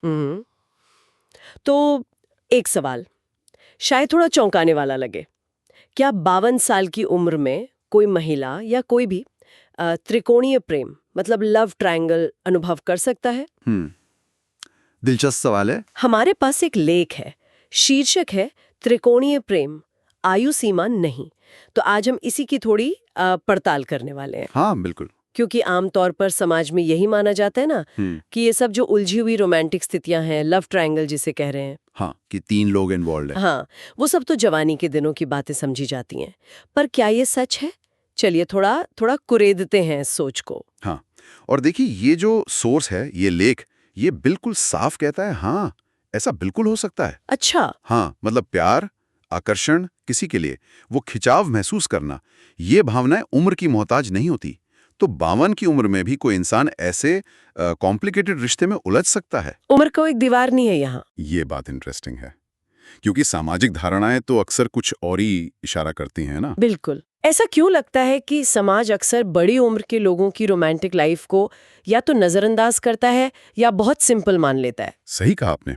हम्म। तो एक सवाल शायद थोड़ा चौंकाने वाला लगे। क्या 52 साल की उम्र में कोई महिला या कोई भी त्रिकोणीय प्रेम मतलब लव ट्रायंगल अनुभव कर सकता है? दिलचस्प सवाल है। हमारे पास एक लेख है, शीर्षक है त्रिकोणीय प्रेम, आयु सीमा नहीं। तो आज हम इसी की थोड़ी पड़ताल करने वाले हैं। हाँ बिल्कुल। क्योंकि आमतौर पर समाज में यही माना जाता है ना कि ये सब जो उलझी हुई रोमांटिक स्थितियां हैं, लव ट्रायंगल जिसे कह रहे हैं, हाँ, कि 3 लोग इन्वॉल्व हैं। हाँ, वो सब तो जवानी के दिनों की बातें समझी जाती हैं। पर क्या ये सच है? चलिए थोड़ा थोड़ा कुरेदते हैं इस सोच को। हाँ, और देखिए ये जो सोर्स है, ये लेख, ये बिल्कुल साफ कहता है हाँ, ऐसा बिल्कुल हो सकता है। अच्छा। हाँ, मतलब प्यार, आकर्षण, किसी के लिए वो खिंचाव महसूस करना, ये भावनाएं उम्र की मोहताज नहीं होती। तो 52 की उम्र में भी कोई इंसान ऐसे कॉम्प्लिकेटेड रिश्ते में उलझ सकता है। उम्र को एक दीवार नहीं है यहाँ। ये बात इंटरेस्टिंग है, क्योंकि सामाजिक धारणाएं तो अक्सर कुछ और ही इशारा करती हैं ना। बिल्कुल। ऐसा क्यों लगता है कि समाज अक्सर बड़ी उम्र के लोगों की रोमांटिक लाइफ को या तो नजरअंदाज करता है या बहुत सिंपल मान लेता है? सही कहा आपने।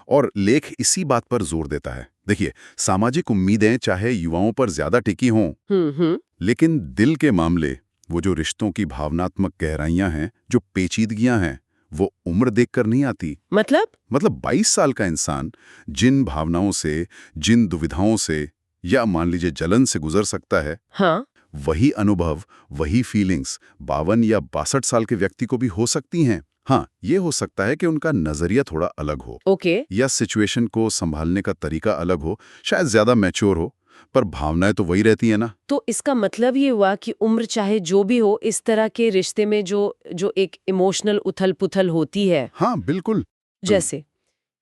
और लेख इसी बात पर जोर देता है। देखिए, सामाजिक उम्मीदें चाहे युवाओं पर ज्यादा टिकी हों, लेकिन दिल के मामले, वो जो रिश्तों की भावनात्मक गहराइयां हैं, जो पेचीदगियां हैं, वो उम्र देखकर नहीं आती। मतलब 22 साल का इंसान जिन भावनाओं से, जिन दुविधाओं से या मान लीजिए जलन से गुजर सकता है, हाँ। वही अनुभव, वही फीलिंग्स 52 या 62 साल के व्यक्ति को भी हो सकती हैं। हाँ, ये हो सकता है कि उनका नजरिया थोड़ा अलग हो, ओके। या सिचुएशन को संभालने का तरीका अलग हो, शायद ज्यादा मैच्योर हो, पर भावनाएं तो वही रहती है ना। तो इसका मतलब ये हुआ कि उम्र चाहे जो भी हो, इस तरह के रिश्ते में जो जो एक इमोशनल उथल-पुथल होती है, हाँ बिल्कुल। जैसे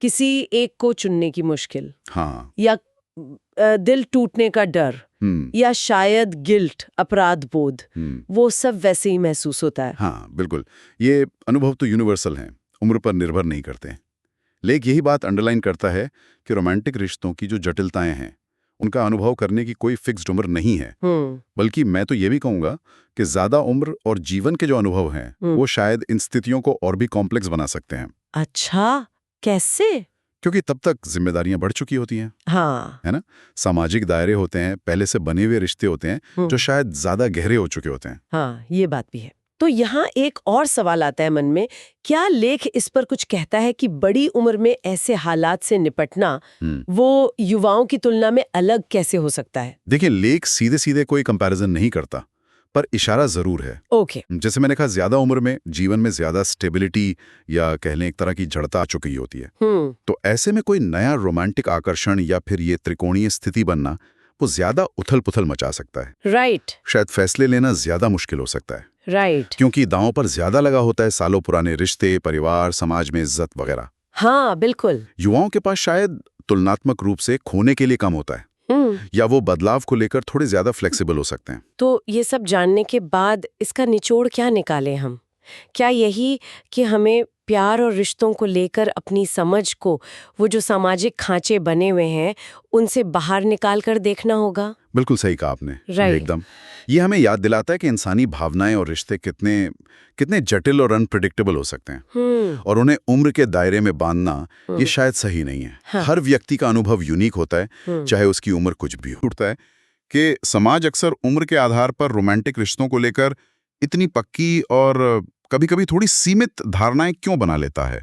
किसी एक को चुनने की मुश्किल, हाँ। या दिल टूटने का डर, या शायद गिल्ट, अपराध बोध, वो सब वैसे ही महसूस होता है। हाँ बिल्कुल, ये अनुभव तो यूनिवर्सल हैं, उम्र पर निर्भर नहीं करते। लेकिन यही बात अंडरलाइन करता है कि रोमांटिक रिश्तों की जो जटिलताएं हैं, उनका अनुभव करने की कोई फिक्स्ड उम्र नहीं है। बल्कि मैं तो ये भी कहूंगा कि ज्यादा उम्र और जीवन के जो अनुभव हैं, वो शायद इन स्थितियों को और भी कॉम्प्लेक्स बना सकते हैं। अच्छा, कैसे? क्योंकि तब तक जिम्मेदारियां बढ़ चुकी होती हैं। हाँ। है ना। सामाजिक दायरे होते हैं, पहले से बने हुए रिश्ते होते हैं जो शायद ज्यादा गहरे हो चुके होते हैं। हाँ, ये बात भी है। तो यहाँ एक और सवाल आता है मन में, क्या लेख इस पर कुछ कहता है कि बड़ी उम्र में ऐसे हालात से निपटना वो युवाओं की तुलना में अलग कैसे हो सकता है? देखिए, लेख सीधे सीधे कोई कंपैरिजन नहीं करता, पर इशारा जरूर है। ओके। जैसे मैंने कहा, ज्यादा उम्र में जीवन में ज्यादा स्टेबिलिटी या कह लें एक तरह की जड़ता आ चुकी होती है। तो ऐसे में कोई नया रोमांटिक आकर्षण या फिर ये त्रिकोणीय स्थिति बनना, वो ज्यादा उथल पुथल मचा सकता है। राइट। शायद फैसले लेना ज्यादा मुश्किल हो सकता है। राइट। क्योंकि दांव पर ज्यादा लगा होता है सालों पुराने रिश्ते, परिवार, समाज में इज्जत वगैरह। हाँ बिल्कुल। युवाओं के पास शायद तुलनात्मक रूप से खोने के लिए कम होता है, या वो बदलाव को लेकर थोड़े ज्यादा फ्लेक्सिबल हो सकते हैं। तो ये सब जानने के बाद इसका निचोड़ क्या निकालें हम? क्या यही कि हमें प्यार और रिश्तों को लेकर अपनी समझ को, वो जो सामाजिक खांचे बने हुए हैं, उनसे बाहर निकाल कर देखना होगा? बिल्कुल सही कहा आपने। राइट। एकदम। ये हमें याद दिलाता है कि इंसानी भावनाएं और रिश्ते कितने कितने जटिल और अनप्रेडिक्टेबल हो सकते हैं, और उन्हें उम्र के दायरे में बांधना ये शायद सही नहीं है। हाँ। हर व्यक्ति का अनुभव यूनिक होता है, चाहे उसकी उम्र कुछ भी हो। उठता है कि समाज अक्सर उम्र के आधार पर रोमांटिक रिश्तों को लेकर इतनी पक्की और कभी-कभी थोड़ी सीमित धारणाएं क्यों बना लेता है,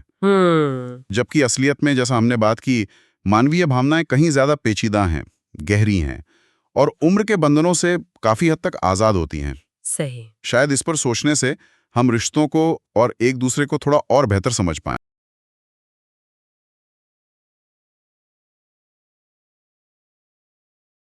जबकि असलियत में, जैसा हमने बात की, मानवीय भावनाएं कहीं ज्यादा पेचीदा हैं, गहरी हैं, और उम्र के बंधनों से काफी हद तक आजाद होती हैं। सही। शायद इस पर सोचने से हम रिश्तों को और एक दूसरे को थोड़ा और बेहतर समझ पाएं।